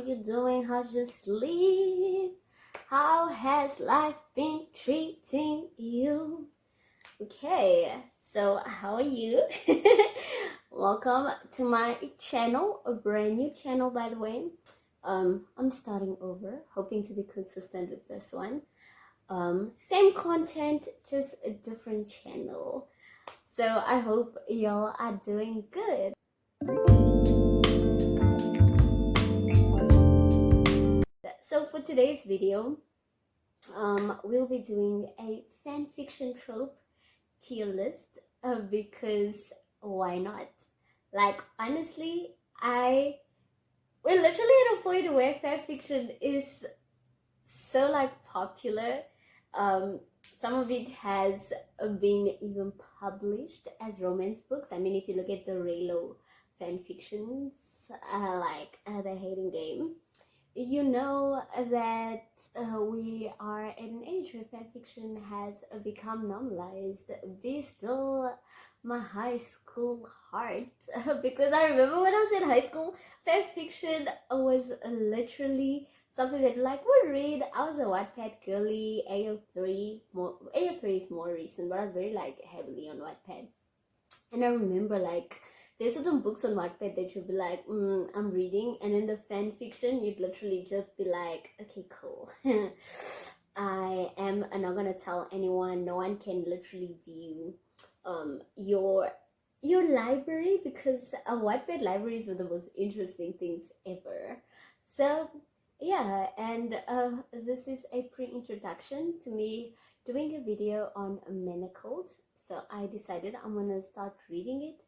you doing? How's your sleep? How has life been treating you? Okay, so how are you? Welcome to my channel, a brand new channel by the way. I'm starting over, hoping to be consistent with this one. Same content, just a different channel. So I hope y'all are doing good. So for today's video, we'll be doing a fan fiction trope tier list because why not? Like honestly, we're literally at a point where fan fiction is so like popular. Some of it has been even published as romance books. I mean, if you look at the Raylo fan fictions, The Hating Game, you know that we are at an age where fanfiction has become normalized. Be still my high school heart because I remember when I was in high school, fanfiction was literally something that like would read. I was a Wattpad girly. AO3 is more recent, but I was very like heavily on Wattpad. And I remember like there's certain books on Wattpad that you'd be like, I'm reading, and in the fan fiction you'd literally just be like, okay, cool. I am not gonna tell anyone. No one can literally view your library because Wattpad libraries were the most interesting things ever. So yeah, and this is a pre-introduction to me doing a video on Manacled. So I decided I'm gonna start reading it.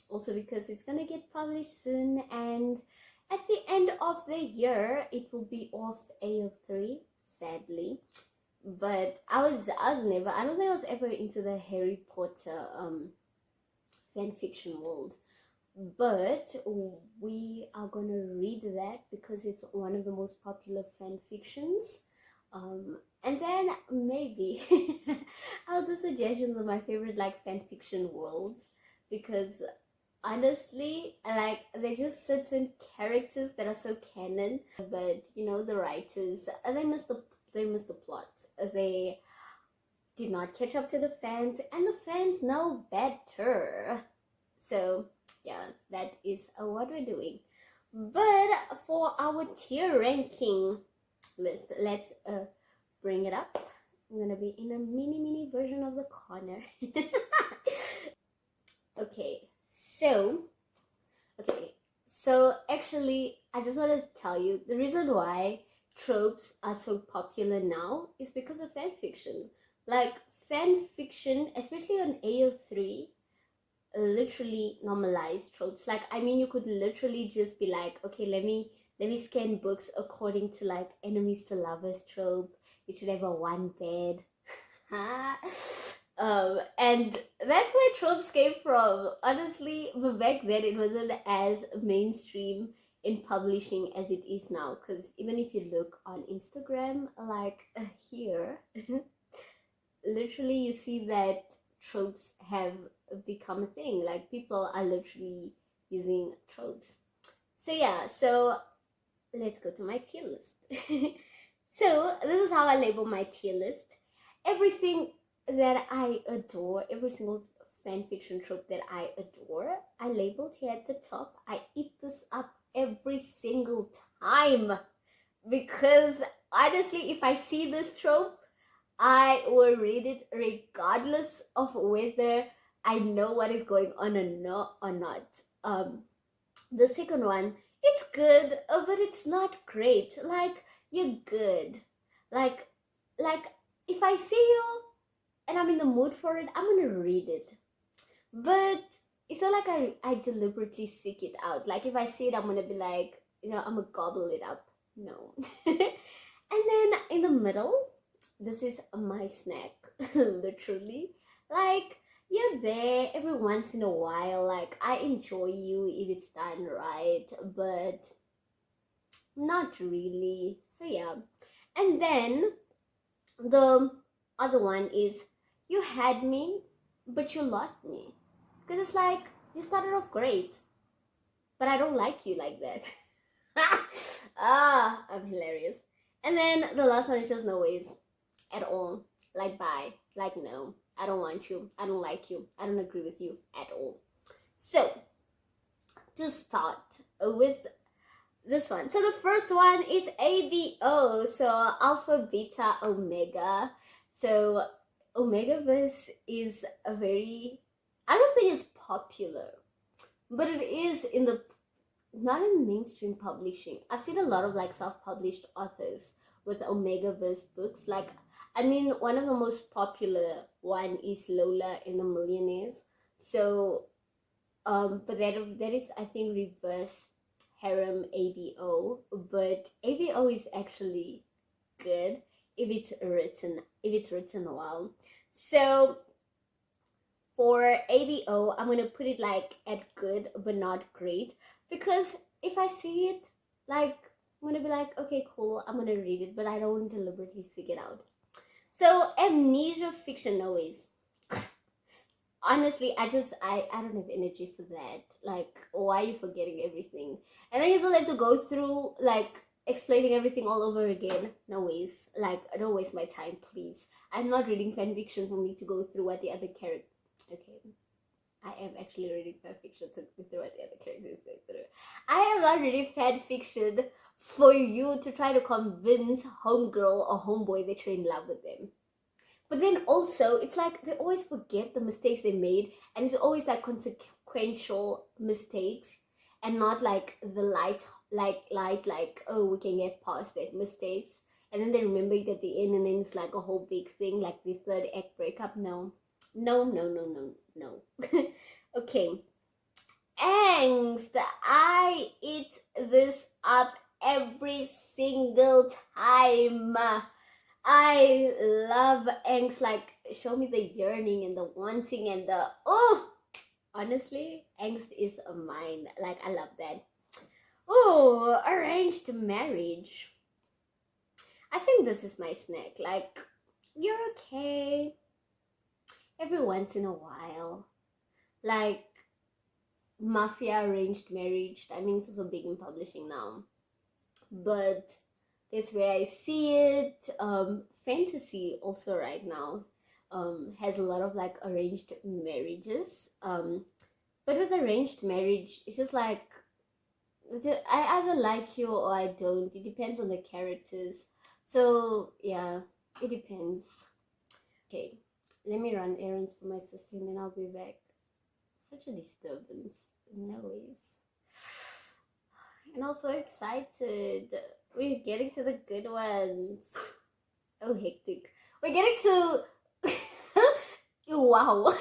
Also because it's gonna get published soon, and at the end of the year it will be off AO3, sadly. But I don't think I was ever into the Harry Potter fan fiction world. But we are gonna read that because it's one of the most popular fan fictions. And then maybe I'll do suggestions of my favorite like fan fiction worlds, because honestly, like they're just certain characters that are so canon, but you know the writers they missed the plot. They did not catch up to the fans, and the fans know better. So yeah, that is what we're doing. But for our tier ranking list, let's bring it up. I'm gonna be in a mini version of the corner. Okay, so actually I just want to tell you the reason why tropes are so popular now is because of fan fiction. Like fan fiction, especially on AO3, literally normalized tropes. Like I mean, you could literally just be like, okay, let me scan books according to like enemies to lovers trope. It should have a one bed. And that's where tropes came from. Honestly, but back then it wasn't as mainstream in publishing as it is now. Because even if you look on Instagram, like here, literally you see that tropes have become a thing. Like people are literally using tropes. So yeah, so let's go to my tier list. So this is how I label my tier list. Everything that I adore, every single fan fiction trope that I adore, I labeled here at the top. I eat this up every single time because honestly, if I see this trope, I will read it regardless of whether I know what is going on or not. The second one, it's good, but it's not great. Like you're good. Like if I see you and I'm in the mood for it, I'm gonna read it. But it's not like I deliberately seek it out. Like if I see it, I'm gonna be like, I'm gonna gobble it up. No. And then in the middle, this is my snack, literally. Like you're there every once in a while. Like I enjoy you if it's done right, but not really. So yeah. And then the other one is you had me, but you lost me. Because it's like you started off great, but I don't like you like that. I'm hilarious. And then the last one is just no ways at all. Like bye. Like no. I don't want you. I don't like you. I don't agree with you at all. So to start with this one. So the first one is ABO. So Alpha, Beta, Omega. So Omegaverse is a very, I don't think it's popular, but it is in the, not in mainstream publishing. I've seen a lot of like self-published authors with Omegaverse books. Like, I mean, one of the most popular one is Lola in the Millionaires. So, but that is, I think, reverse harem ABO. But ABO is actually good if it's written well. So for ABO, I'm gonna put it like at good but not great, because if I see it, like, I'm gonna be like, okay, cool, I'm gonna read it, but I don't deliberately seek it out. So amnesia fiction, no ways. Honestly, I don't have energy for that. Like, why are you forgetting everything? And then you still have to go through like explaining everything all over again. No ways. Like, don't waste my time, please. I'm not reading fan fiction for me to go through what the other character. Okay, I am actually reading fan fiction to go through what the other character is going through. I am not reading fan fiction for you to try to convince homegirl or homeboy that you're in love with them. But then also, it's like they always forget the mistakes they made, and it's always like consequential mistakes, and not like the light, like, oh, we can get past that mistakes, and then they remember it at the end, and then it's like a whole big thing, like the third act breakup. No. Okay. Angst. I eat this up every single time. I love angst. Like, show me the yearning and the wanting and the, oh, honestly, angst is mine. Like, I love that. Oh, arranged marriage. I think this is my snack. Like, you're okay every once in a while. Like, mafia arranged marriage. I mean, it's also big in publishing now. But that's where I see it. Fantasy also right now has a lot of like arranged marriages. But with arranged marriage, it's just like, I either like you or I don't. It depends on the characters. So yeah, it depends. Okay, let me run errands for my sister and then I'll be back. Such a disturbance. Noise. And I'm so excited. We're getting to the good ones. Oh, hectic. We're getting to... Wow.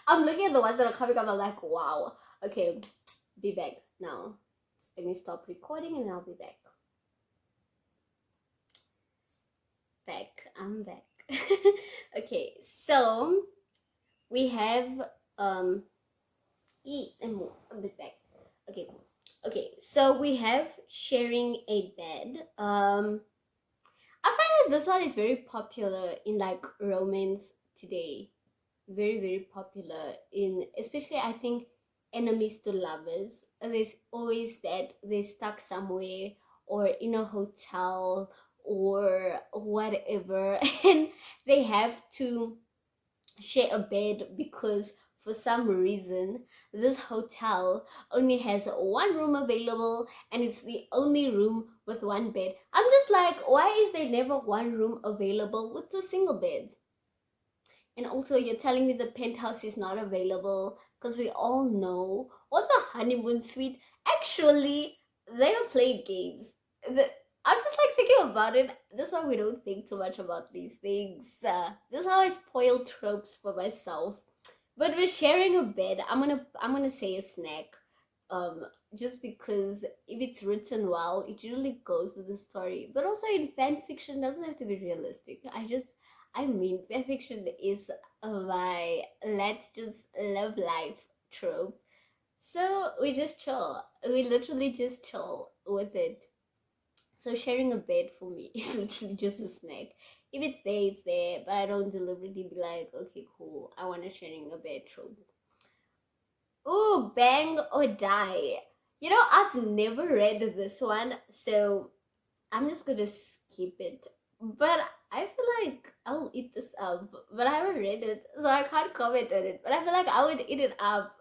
I'm looking at the ones that are coming up. I'm like, wow. Okay, be back now. Let me stop recording and I'll be back. I'm back. Okay, so we have eat and more. A bit back. Okay, cool. Okay, so we have sharing a bed. I find that this one is very popular in like romance today. Very, very popular in, especially I think, enemies to lovers. There's always that they're stuck somewhere or in a hotel or whatever, and they have to share a bed because for some reason this hotel only has one room available and it's the only room with one bed. I'm just like, why is there never one room available with two single beds? And also, you're telling me the penthouse is not available, because we all know what the honeymoon suite, actually, they are playing games. I'm just like thinking about it. That's why we don't think too much about these things. This is how I spoil tropes for myself. But we're sharing a bed. I'm gonna say a snack. Just because if it's written well, it usually goes with the story. But also in fan fiction, doesn't have to be realistic. I mean, fan fiction is my let's just love life trope. So we just chill. We literally just chill with it. So sharing a bed for me is literally just a snack. If it's there, it's there. But I don't deliberately be like, okay, cool, I want to sharing a bed trope. Ooh, bang or die. I've never read this one, so I'm just gonna skip it. But I feel like I'll eat this up. But I haven't read it, so I can't comment on it. But I feel like I would eat it up.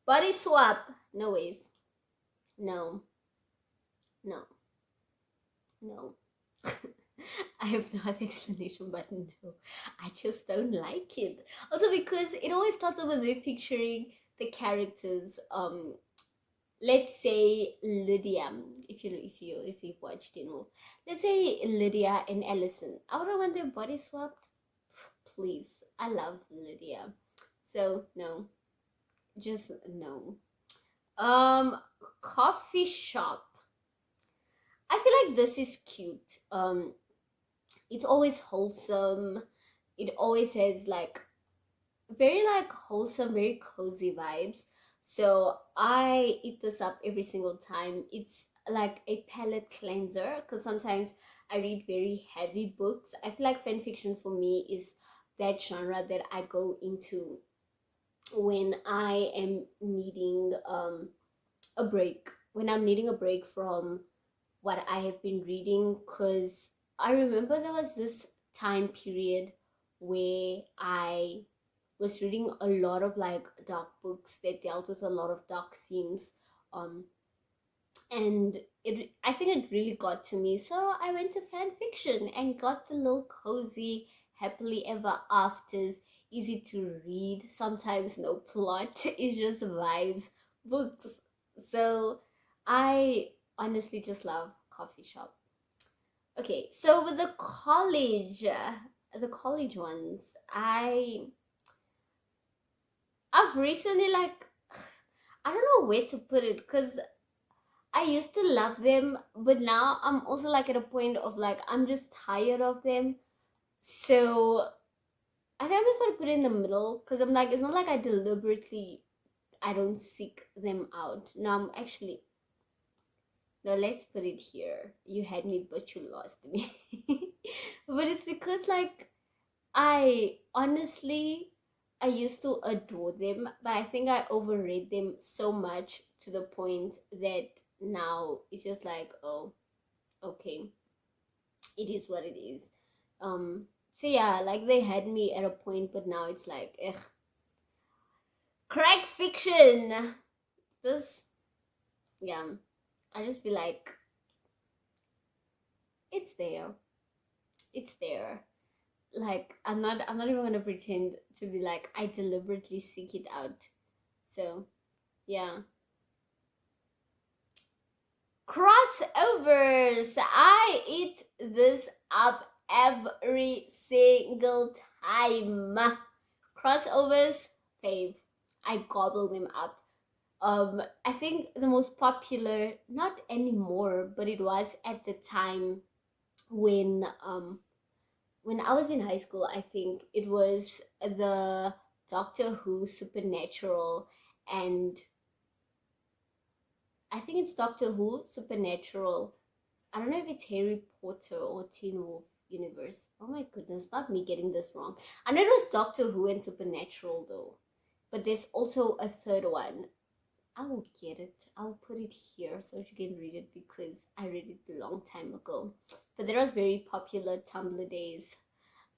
Body swap. No ways. No. No. No. I have no other explanation, but no. I just don't like it. Also because it always starts off with me picturing the characters. Let's say Lydia, if you've watched it more. Let's say Lydia and Allison. I wouldn't want their body swapped. Please. I love Lydia. So no. Just no. Coffee shop. I feel like this is cute. It's always wholesome. It always has like very like wholesome, very cozy vibes. So I eat this up every single time. It's like a palate cleanser because sometimes I read very heavy books. I feel like fan fiction for me is that genre that I go into when I am needing a break. When I'm needing a break from what I have been reading, because I remember there was this time period where I was reading a lot of like dark books that dealt with a lot of dark themes. Um, and I think it really got to me. So I went to fan fiction and got the little cozy, happily ever afters, easy to read, sometimes no plot, it's just vibes books. So I honestly just love coffee shop. Okay, so with the college ones, I've recently like I don't know where to put it because I used to love them, but now I'm also like at a point of like I'm just tired of them. So I think I'm just gonna put it in the middle because I'm like it's not like I don't seek them out. No, I'm actually no. Let's put it here. You had me, but you lost me. But it's because like I honestly I used to adore them, but I think I overrate them so much to the point that now it's just like, oh, okay, it is what it is. So yeah, like they had me at a point, but now it's like, ugh, crack fiction. This, yeah, I just feel like it's there. It's there. Like I'm not even gonna pretend to be like I deliberately seek it out. So yeah. Crossovers. I eat this up every single time. Crossovers, fave. I gobble them up. I think the most popular, not anymore, but it was at the time when when I was in high school. I think it was the Doctor Who Supernatural, and I think it's Doctor Who Supernatural. I don't know if it's Harry Potter or Teen Wolf universe. Oh my goodness, not me getting this wrong. I know it was Doctor Who and Supernatural though, but there's also a third one. I will get it. I'll put it here so you can read it because I read it a long time ago. But there was very popular Tumblr days,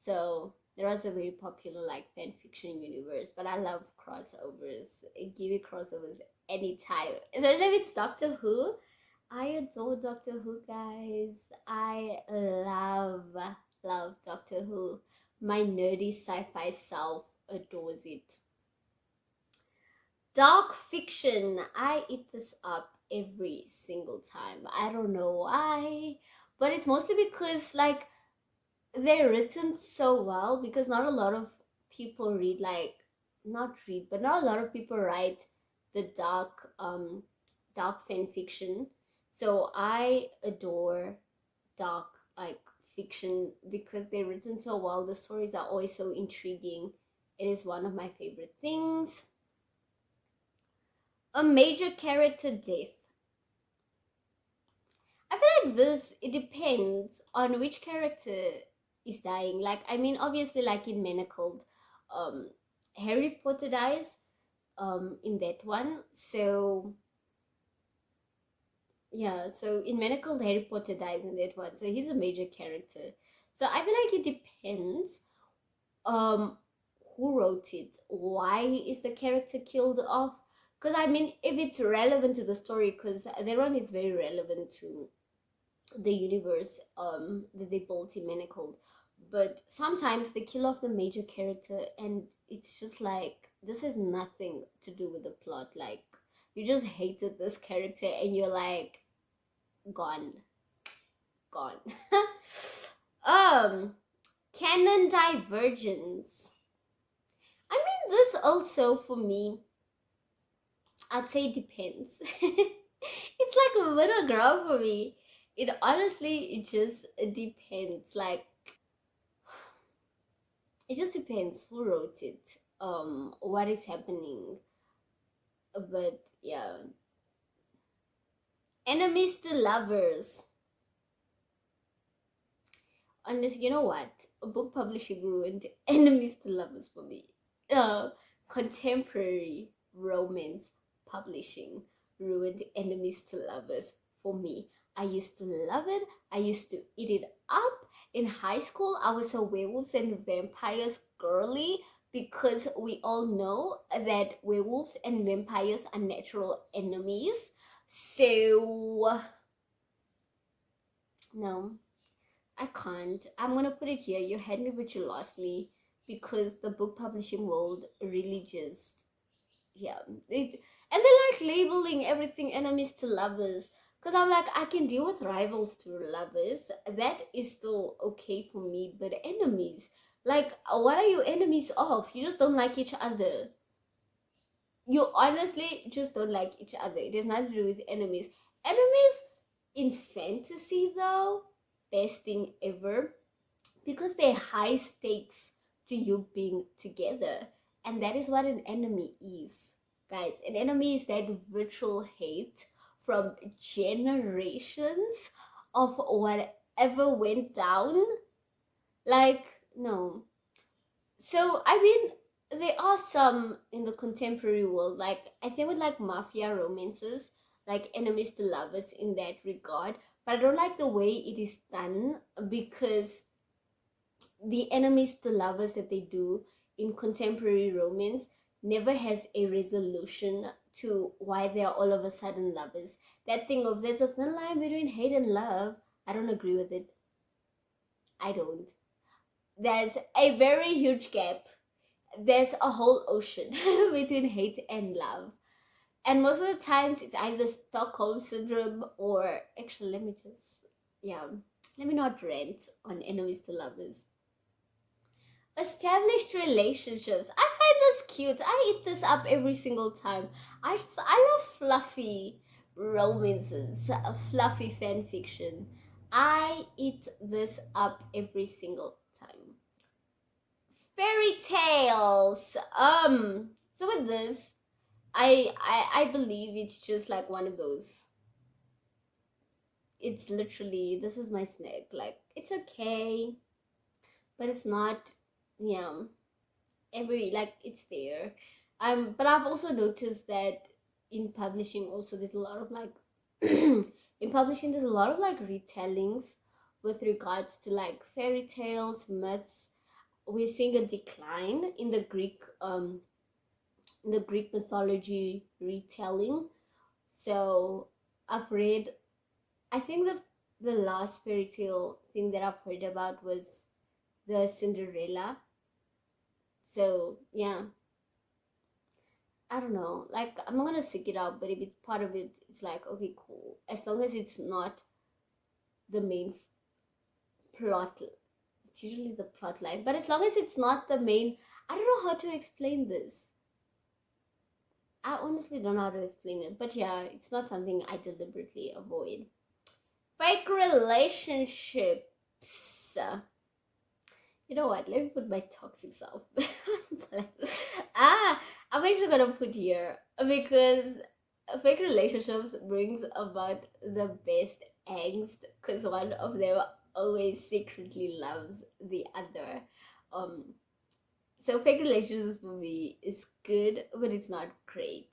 so there was a very popular like fan fiction universe. But I love crossovers. Give me crossovers anytime. Especially if it's Doctor Who. I adore Doctor Who, guys. I love Doctor Who. My nerdy sci-fi self adores it. Dark fiction. I eat this up every single time. I don't know why, but it's mostly because like they're written so well because not a lot of people read like not read, but not a lot of people write the dark fan fiction. So I adore dark like fiction because they're written so well. The stories are always so intriguing. It is one of my favorite things. A major character death. I feel like this it depends on which character is dying. Like I mean obviously like in Manacled, Harry Potter dies in that one. So yeah, so in Manacled, Harry Potter dies in that one, so he's a major character. So I feel like it depends um who wrote it, why is the character killed off, because I mean if it's relevant to the story, because that one is very relevant to the universe that they built in Manacled. But sometimes they kill off the major character and it's just like this has nothing to do with the plot. Like you just hated this character and you're like gone. Gone. um Canon divergence. I mean this also for me, I'd say depends. It's like a middle ground for me. It honestly it just depends. Like it just depends who wrote it, what is happening. But yeah, enemies to lovers. Honestly, you know what? Book publishing ruined enemies to lovers for me. Contemporary romance publishing ruined enemies to lovers for me. I used to love it. I used to eat it up. In high school, I was a werewolves and vampires girly because we all know that werewolves and vampires are natural enemies. So, no, I can't. I'm gonna put it here. You had me, but you lost me because the book publishing world really just, yeah. And they're like labeling everything enemies to lovers. Because I'm like, I can deal with rivals to lovers. That is still okay for me. But enemies, like, what are you enemies of? You just don't like each other. You honestly just don't like each other. It has nothing to do with enemies. Enemies in fantasy, though, best thing ever because they're high stakes to you being together. And that is what an enemy is, guys. An enemy is that virtual hate from generations of whatever went down. Like, no. So, I mean, there are some in the contemporary world, like, I think with like mafia romances, like enemies to lovers in that regard. But I don't like the way it is done because the enemies to lovers that they do in contemporary romance never has a resolution to why they are all of a sudden lovers. That thing of there's a thin line between hate and love, I don't agree with it. I don't. There's a very huge gap. There's a whole ocean between hate and love. And most of the times it's either Stockholm syndrome or actually let me just yeah. Let me not rant on enemies to lovers. Established relationships. I find this cute. I eat this up every single time. I love fluffy romances, fluffy fan fiction. I eat this up every single time. Fairy tales. So with this, I believe it's just like one of those. It's literally this is my snack. Like it's okay, but it's not. Yeah. Every like it's there, but I've also noticed that in publishing also there's a lot of like in publishing there's a lot of like retellings with regards to like fairy tales, myths. We're seeing a decline in the Greek mythology retelling. So I've read, I think the last fairy tale thing that I've heard about was the Cinderella. So yeah, I don't know. Like I'm not gonna seek it out, but if it's part of it, it's like okay, cool. As long as it's not the main plot. It's usually the plot line, but as long as it's not the main, I don't know how to explain this. I honestly don't know how to explain it, but yeah, it's not something I deliberately avoid. Fake relationships. You know what? Let me put my toxic self. I'm actually gonna put here because fake relationships brings about the best angst because one of them always secretly loves the other. Um, so fake relationships for me is good, but it's not great.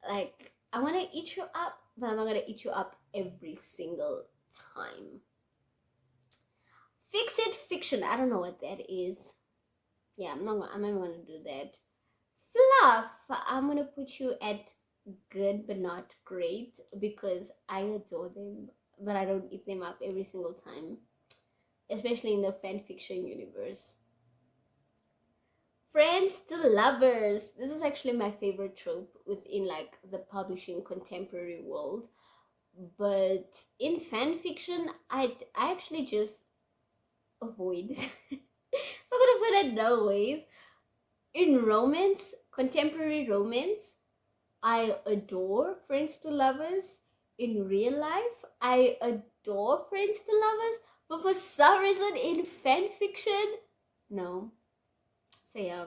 Like I want to eat you up, but I'm not gonna eat you up every single time. Fix it fiction. I don't know what that is. Yeah, I'm not gonna do that. Fluff. I'm gonna put you at good but not great because I adore them, but I don't eat them up every single time, especially in the fan fiction universe. Friends to lovers. This is actually my favorite trope within like the publishing contemporary world. But in fan fiction, I actually just avoid. So I'm gonna put it no ways. In romance, contemporary romance, I adore friends to lovers. In real life, I adore friends to lovers. But for some reason, in fan fiction, no. So yeah.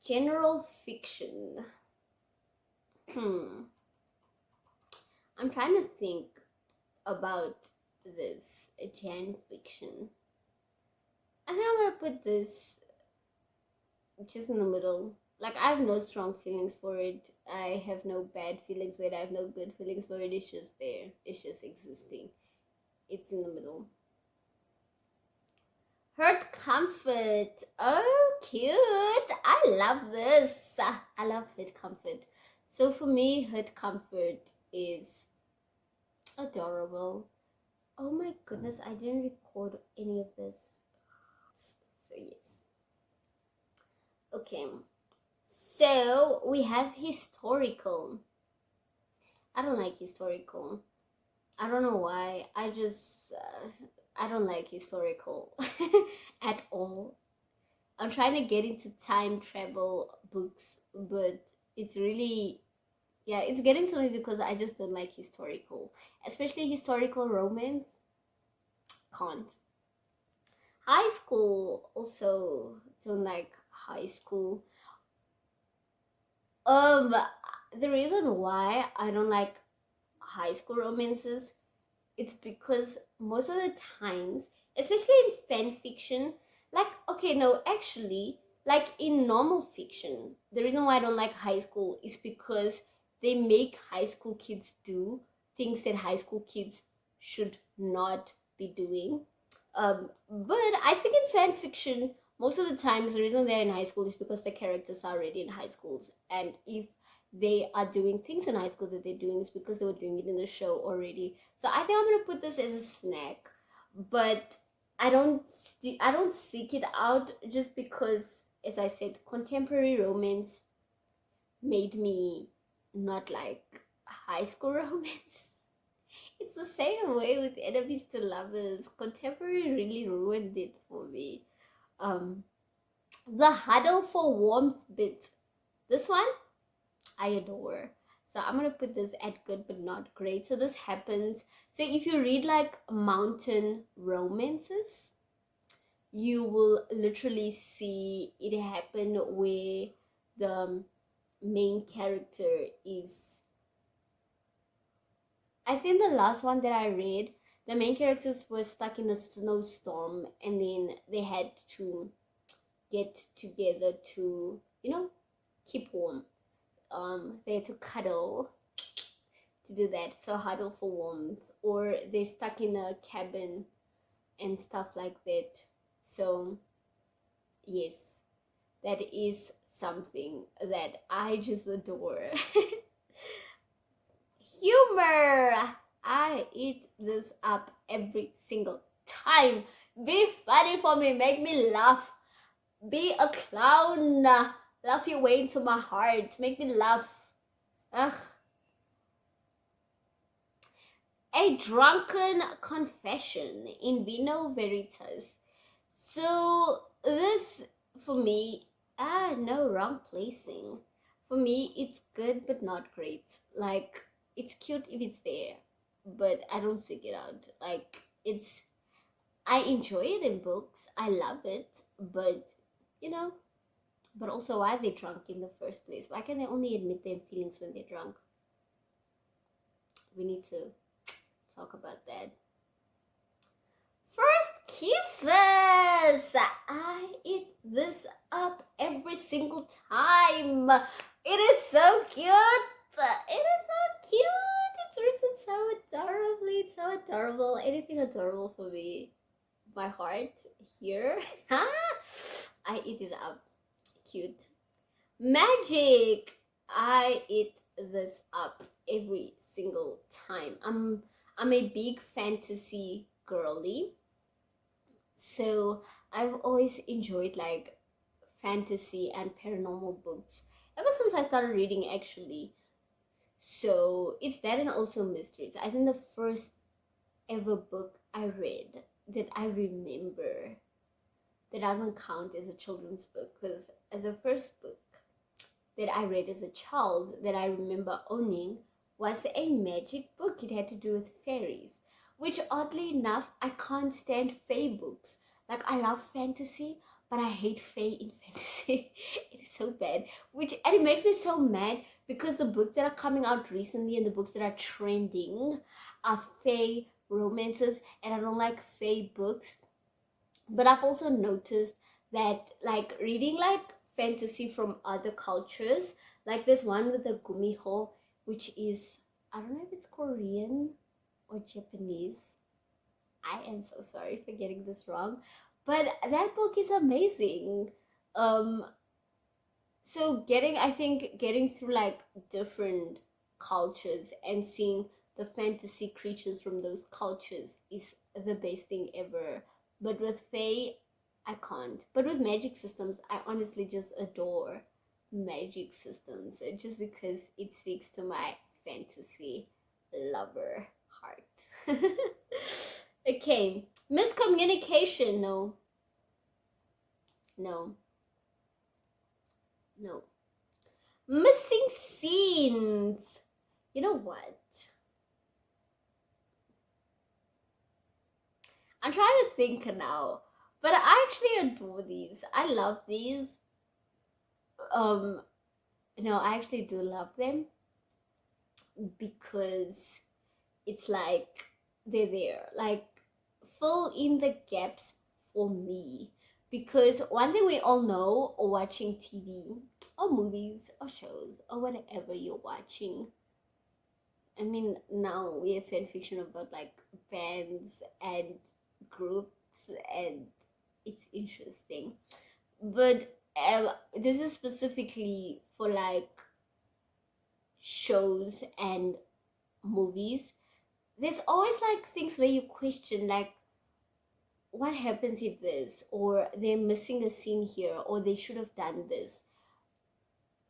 General fiction. I'm trying to think about this gen fiction. I think I'm gonna put this just in the middle. Like, I have no strong feelings for it. I have no bad feelings for it. I have no good feelings for it. It's just there. It's just existing. It's in the middle. Hurt comfort. Oh, cute. I love this. I love hurt comfort. So for me, hurt comfort is adorable. Oh my goodness, I didn't record any of this. So yes. Okay. So we have historical. I don't like historical. I don't know why. I don't like historical at all. I'm trying to get into time travel books, but it's really, yeah, it's getting to me because I just don't like historical, especially historical romance. Can't. High school, also don't like high school. The reason why I don't like high school romances, it's because most of the times, especially in fan fiction, like, okay, no, actually, like in normal fiction, the reason why I don't like high school is because they make high school kids do things that high school kids should not be doing. But I think in fan fiction, most of the times the reason they're in high school is because the characters are already in high schools, and if they are doing things in high school that they're doing is because they were doing it in the show already. So I think I'm gonna put this as a snack, but I don't seek it out just because, as I said, contemporary romance made me not like high school romance. It's the same way with enemies to lovers. Contemporary really ruined it for me. The huddle for warmth bit. This one I adore. So I'm gonna put this at good but not great. So this happens. So if you read like mountain romances, you will literally see it happen where the main character is, I think the last one that I read, the main characters were stuck in a snowstorm and then they had to get together to, keep warm. They had to cuddle to do that. So huddle for warmth. Or they're stuck in a cabin and stuff like that. So yes, that is something that I just adore. Humor. I eat this up every single time. Be funny for me. Make me laugh. Be a clown. Laugh your way into my heart. Make me laugh. Ugh. A drunken confession in vino veritas. So this, for me, no, wrong placing. For me, it's good but not great. Like, it's cute if it's there, but I don't seek it out. Like, I enjoy it in books. I love it, but but also, why are they drunk in the first place? Why can they only admit their feelings when they're drunk? We need to talk about that. First kisses. I eat this up every single time. It is so cute. It is so adorable. Anything adorable for me. My heart here. I eat it up. Cute. Magic. I eat this up every single time. I'm a big fantasy girly. So I've always enjoyed like fantasy and paranormal books ever since I started reading actually. So it's that and also mysteries. I think the first ever book I read that I remember, that doesn't count as a children's book, because the first book that I read as a child that I remember owning was a magic book. It had to do with fairies, which oddly enough, I can't stand fae books. Like, I love fantasy, but I hate fae in fantasy. It is so bad. And it makes me so mad because the books that are coming out recently and the books that are trending are fae romances, and I don't like fae books. But I've also noticed that, like, reading like fantasy from other cultures, like there's one with the gumiho, which is, I don't know if it's Korean or Japanese. I am so sorry for getting this wrong, but that book is amazing. So getting through like different cultures and seeing the fantasy creatures from those cultures is the best thing ever. But with fae, I can't. But with magic systems, I honestly just adore magic systems, just because it speaks to my fantasy lover heart. Okay, miscommunication. No. Missing scenes. You know what? I'm trying to think now, but I actually adore these. I love these. I actually do love them because it's like they're there. Like, fill in the gaps for me. Because one thing we all know, watching TV or movies or shows or whatever you're watching, I mean, now we have fan fiction about like bands and groups, and it's interesting. But this is specifically for like shows and movies. There's always like things where you question, like, what happens if this, or they're missing a scene here, or they should have done this.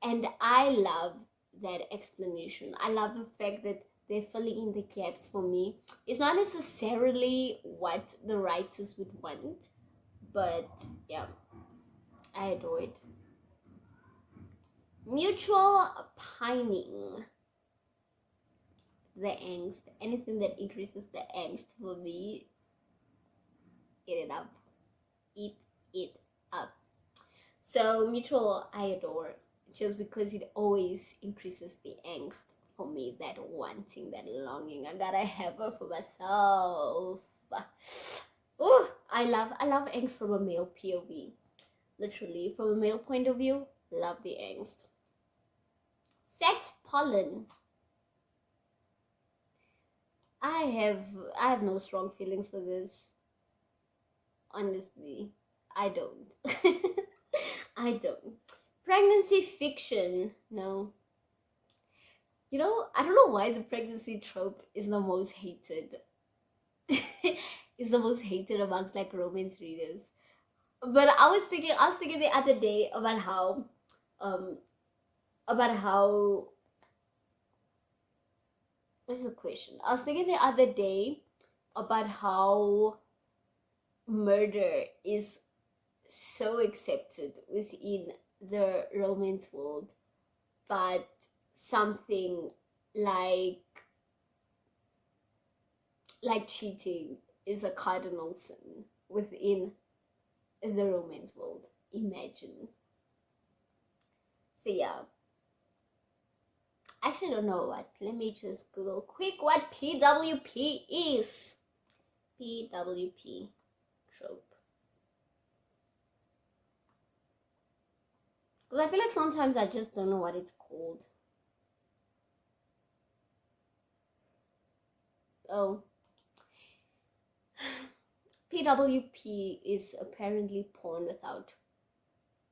And I love that explanation. I love the fact that they're filling in the gaps for me. It's not necessarily what the writers would want, but yeah, I adore it. Mutual pining. The angst. Anything that increases the angst for me, eat it up. Eat it up. So mutual, I adore, just because it always increases the angst for me, that wanting, that longing. I gotta have her for myself. Oh, I love angst from a male POV. Literally, from a male point of view, love the angst. Sex pollen. I have no strong feelings for this. Honestly, I don't. I don't. Pregnancy fiction. No. You know, I don't know why the pregnancy trope is the most hated. Is the most hated amongst like romance readers. But I was thinking the other day about how what's the question? I was thinking the other day about how murder is so accepted within the romance world, but something like cheating is a cardinal sin within the romance world. Imagine. So yeah, I actually don't know what. Let me just Google quick what PWP is. PWP trope. Because I feel like sometimes I just don't know what it's called. Oh, PWP is apparently porn without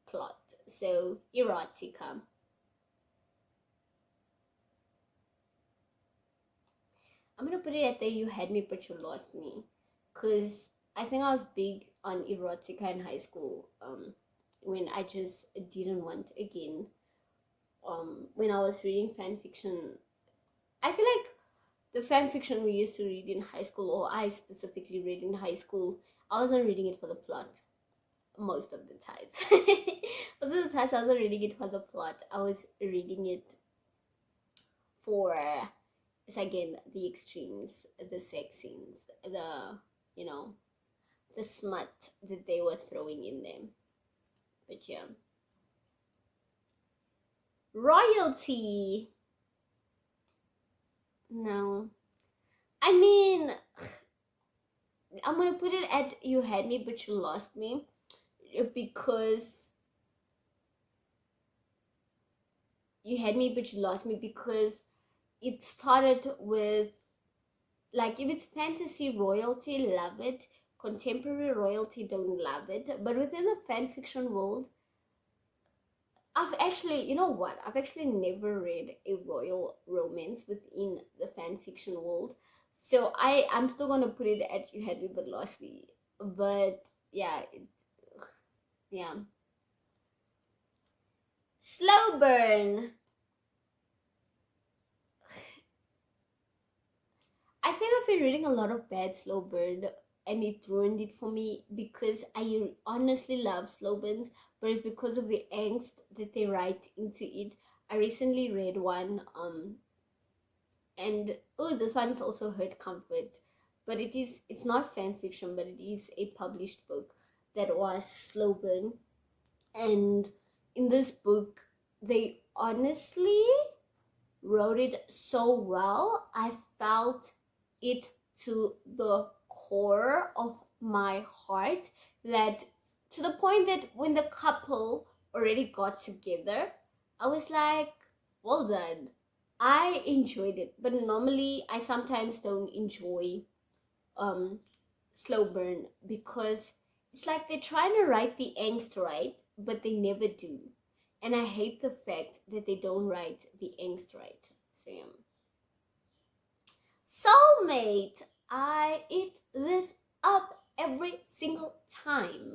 plot. So erotica. I'm gonna put it at the you had me but you lost me, cause I think I was big on erotica in high school. When I just didn't want again. When I was reading fan fiction, I feel like the fan fiction we used to read in high school, or I specifically read in high school, I wasn't reading it for the plot most of the times. Most of the times I wasn't reading it for the plot. I was reading it for, it's again, the extremes, the sex scenes, the, you know, the smut that they were throwing in them. But yeah. Royalty. No. I mean, I'm gonna put it at you had me but you lost me, because you had me but you lost me because it started with, like, if it's fantasy royalty, love it. Contemporary royalty, don't love it. But within the fan fiction world, I've actually, you know what? I've actually never read a royal romance within the fan fiction world. So I'm still gonna put it at you had me but lost me. But yeah, yeah. Slow burn. I think I've been reading a lot of bad slow burn, and it ruined it for me, because I honestly love slow burns, but it's because of the angst that they write into it. I recently read one, and oh, this one is also Hurt Comfort, but it's not fan fiction, but it is a published book that was slow burn. And in this book, they honestly wrote it so well. I felt it to the core of my heart, that to the point that when the couple already got together, I was like, well done. I enjoyed it. But normally I sometimes don't enjoy slow burn, because it's like they're trying to write the angst right, but they never do. And I hate the fact that they don't write the angst right. So yeah. Soulmate. I eat this up every single time.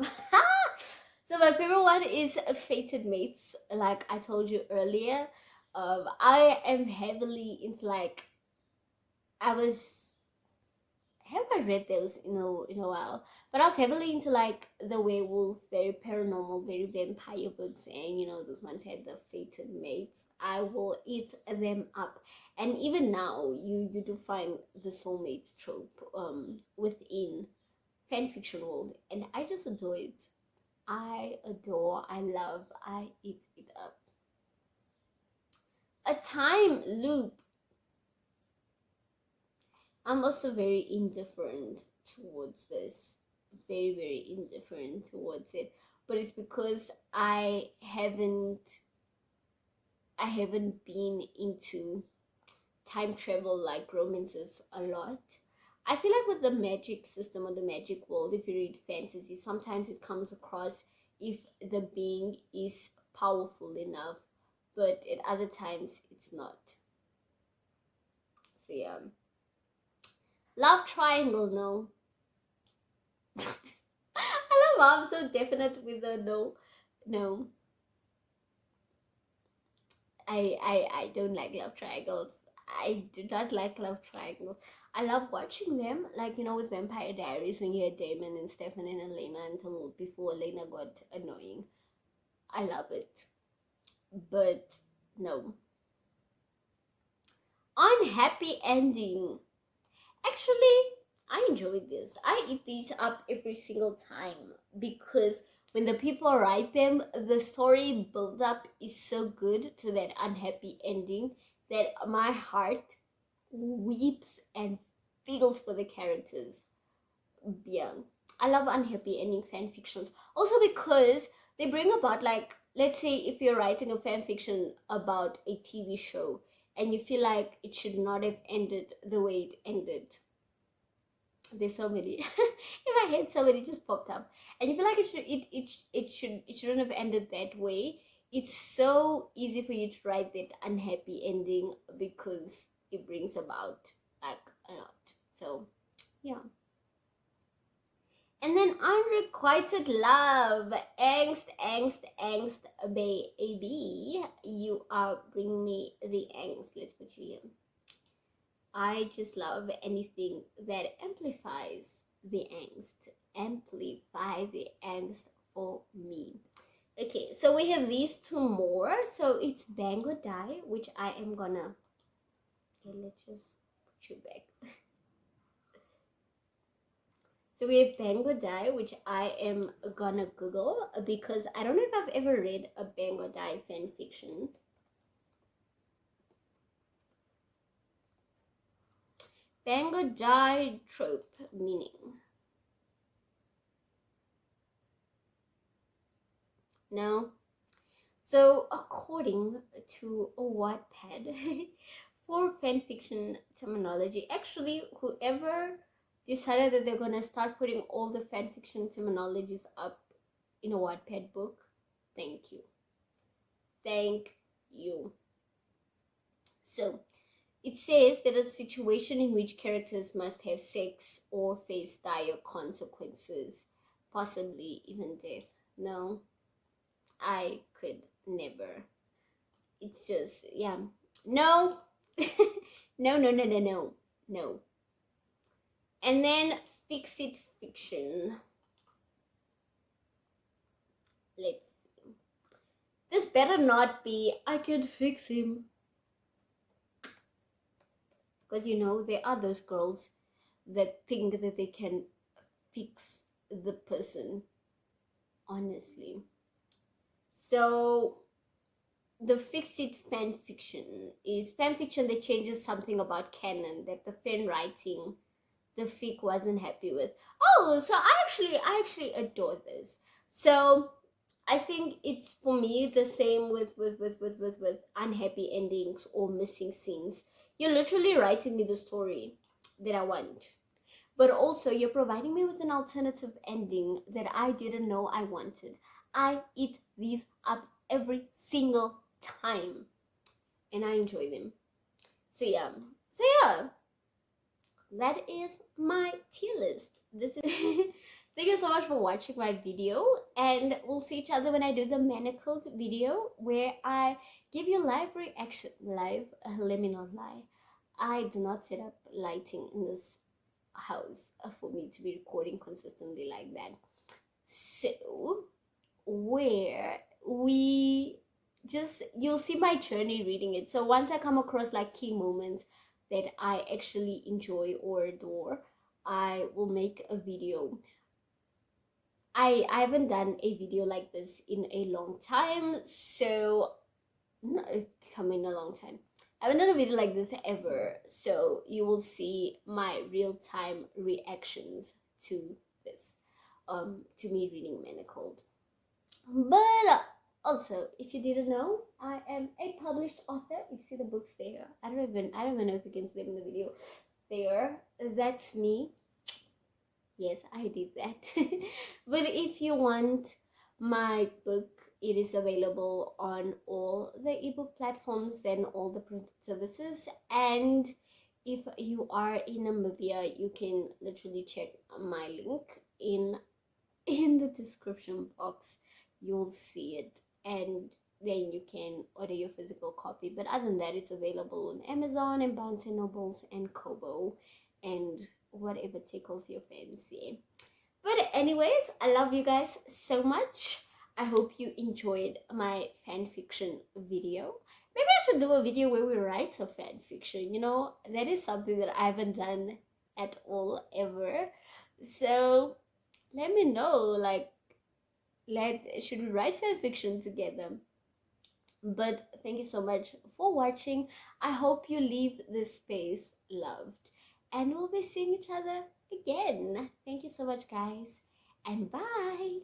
So my favorite one is Fated Mates. Like I told you earlier, I am heavily into, like, I was, have I read those in a while? But I was heavily into, like, the werewolf, very paranormal, very vampire books, and those ones had the Fated Mates. I will eat them up, and even now you do find the soulmates trope within fan fiction world, and I just adore it. I adore, I love, I eat it up. A time loop. I'm also very indifferent towards this. Very, very indifferent towards it. But it's because I haven't been into time travel like romances a lot. I feel like with the magic system or the magic world, if you read fantasy, sometimes it comes across if the being is powerful enough, but at other times it's not. So yeah. Love triangle, no. I love how I'm so definite with the no. No. I don't like love triangles. I do not like love triangles. I love watching them, like, with Vampire Diaries, when you had Damon and Stefan and Elena, until before Elena got annoying. I love it. But no. Unhappy ending. Actually, I enjoy this. I eat these up every single time, because when the people write them, the story build up is so good to that unhappy ending that my heart weeps and feels for the characters. Yeah, I love unhappy ending fan fictions. Also because they bring about, like, let's say if you're writing a fan fiction about a TV show and you feel like it should not have ended the way it ended, There's so many. In my head, so many just popped up, and you feel like it shouldn't have ended that way. It's so easy for you to write that unhappy ending because it brings about like a lot. So yeah. And then unrequited love, angst, baby. You are bringing me the angst. Let's put you here. I just love anything that amplifies the angst. Amplify the angst for me. Okay, so we have these two more. So it's Bang or Die, which I am gonna. Okay, let's just put you back. So we have Bang or Die, which I am gonna Google because I don't know if I've ever read a Bang or Die fan fiction. Bang or Die trope meaning. No. So according to Wattpad, for fanfiction terminology, actually whoever decided that they're gonna start putting all the fanfiction terminologies up in a Wattpad book, thank you. Thank you. So it says that a situation in which characters must have sex or face dire consequences, possibly even death. No, I could never. It's just, yeah. No. No. And then fix it fiction. Let's see. This better not be I can fix him. Because you know, there are those girls that think that they can fix the person. Honestly. So the fix it fan fiction is fan fiction that changes something about canon that the fan writing the fic wasn't happy with. Oh, so I actually adore this. So I think it's for me the same with unhappy endings or missing scenes. You're literally writing me the story that I want, but also you're providing me with an alternative ending that I didn't know I wanted. I eat these up every single time and I enjoy them. So yeah, that is my tier list. This is thank you so much for watching my video, and we'll see each other when I do the manacled video where I give you live reaction. Let me not lie, I do not set up lighting in this house for me to be recording consistently like that. So where you'll see my journey reading it. So once I come across like key moments that I actually enjoy or adore, I will make a video. I haven't done a video like this in a long time, so no, come in a long time. I haven't done a video like this ever, so you will see my real-time reactions to this, to me reading Manacled. But also, if you didn't know, I am a published author. You see the books there. I don't even know if you can see them in the video. There, that's me. Yes, I did that. But if you want my book, it is available on all the ebook platforms and all the printed services. And if you are in Namibia, you can literally check my link in the description box. You'll see it, and then you can order your physical copy. But other than that, it's available on Amazon and Barnes and Nobles and Kobo and whatever tickles your fancy. But anyways, I love you guys so much. I hope you enjoyed my fan fiction video. Maybe I should do a video where we write a fan fiction. You know, that is something that I haven't done at all ever. So let me know, like, should we write fan fiction together? But thank you so much for watching. I hope you leave this space loved, and we'll be seeing each other again. Thank you so much, guys, and bye.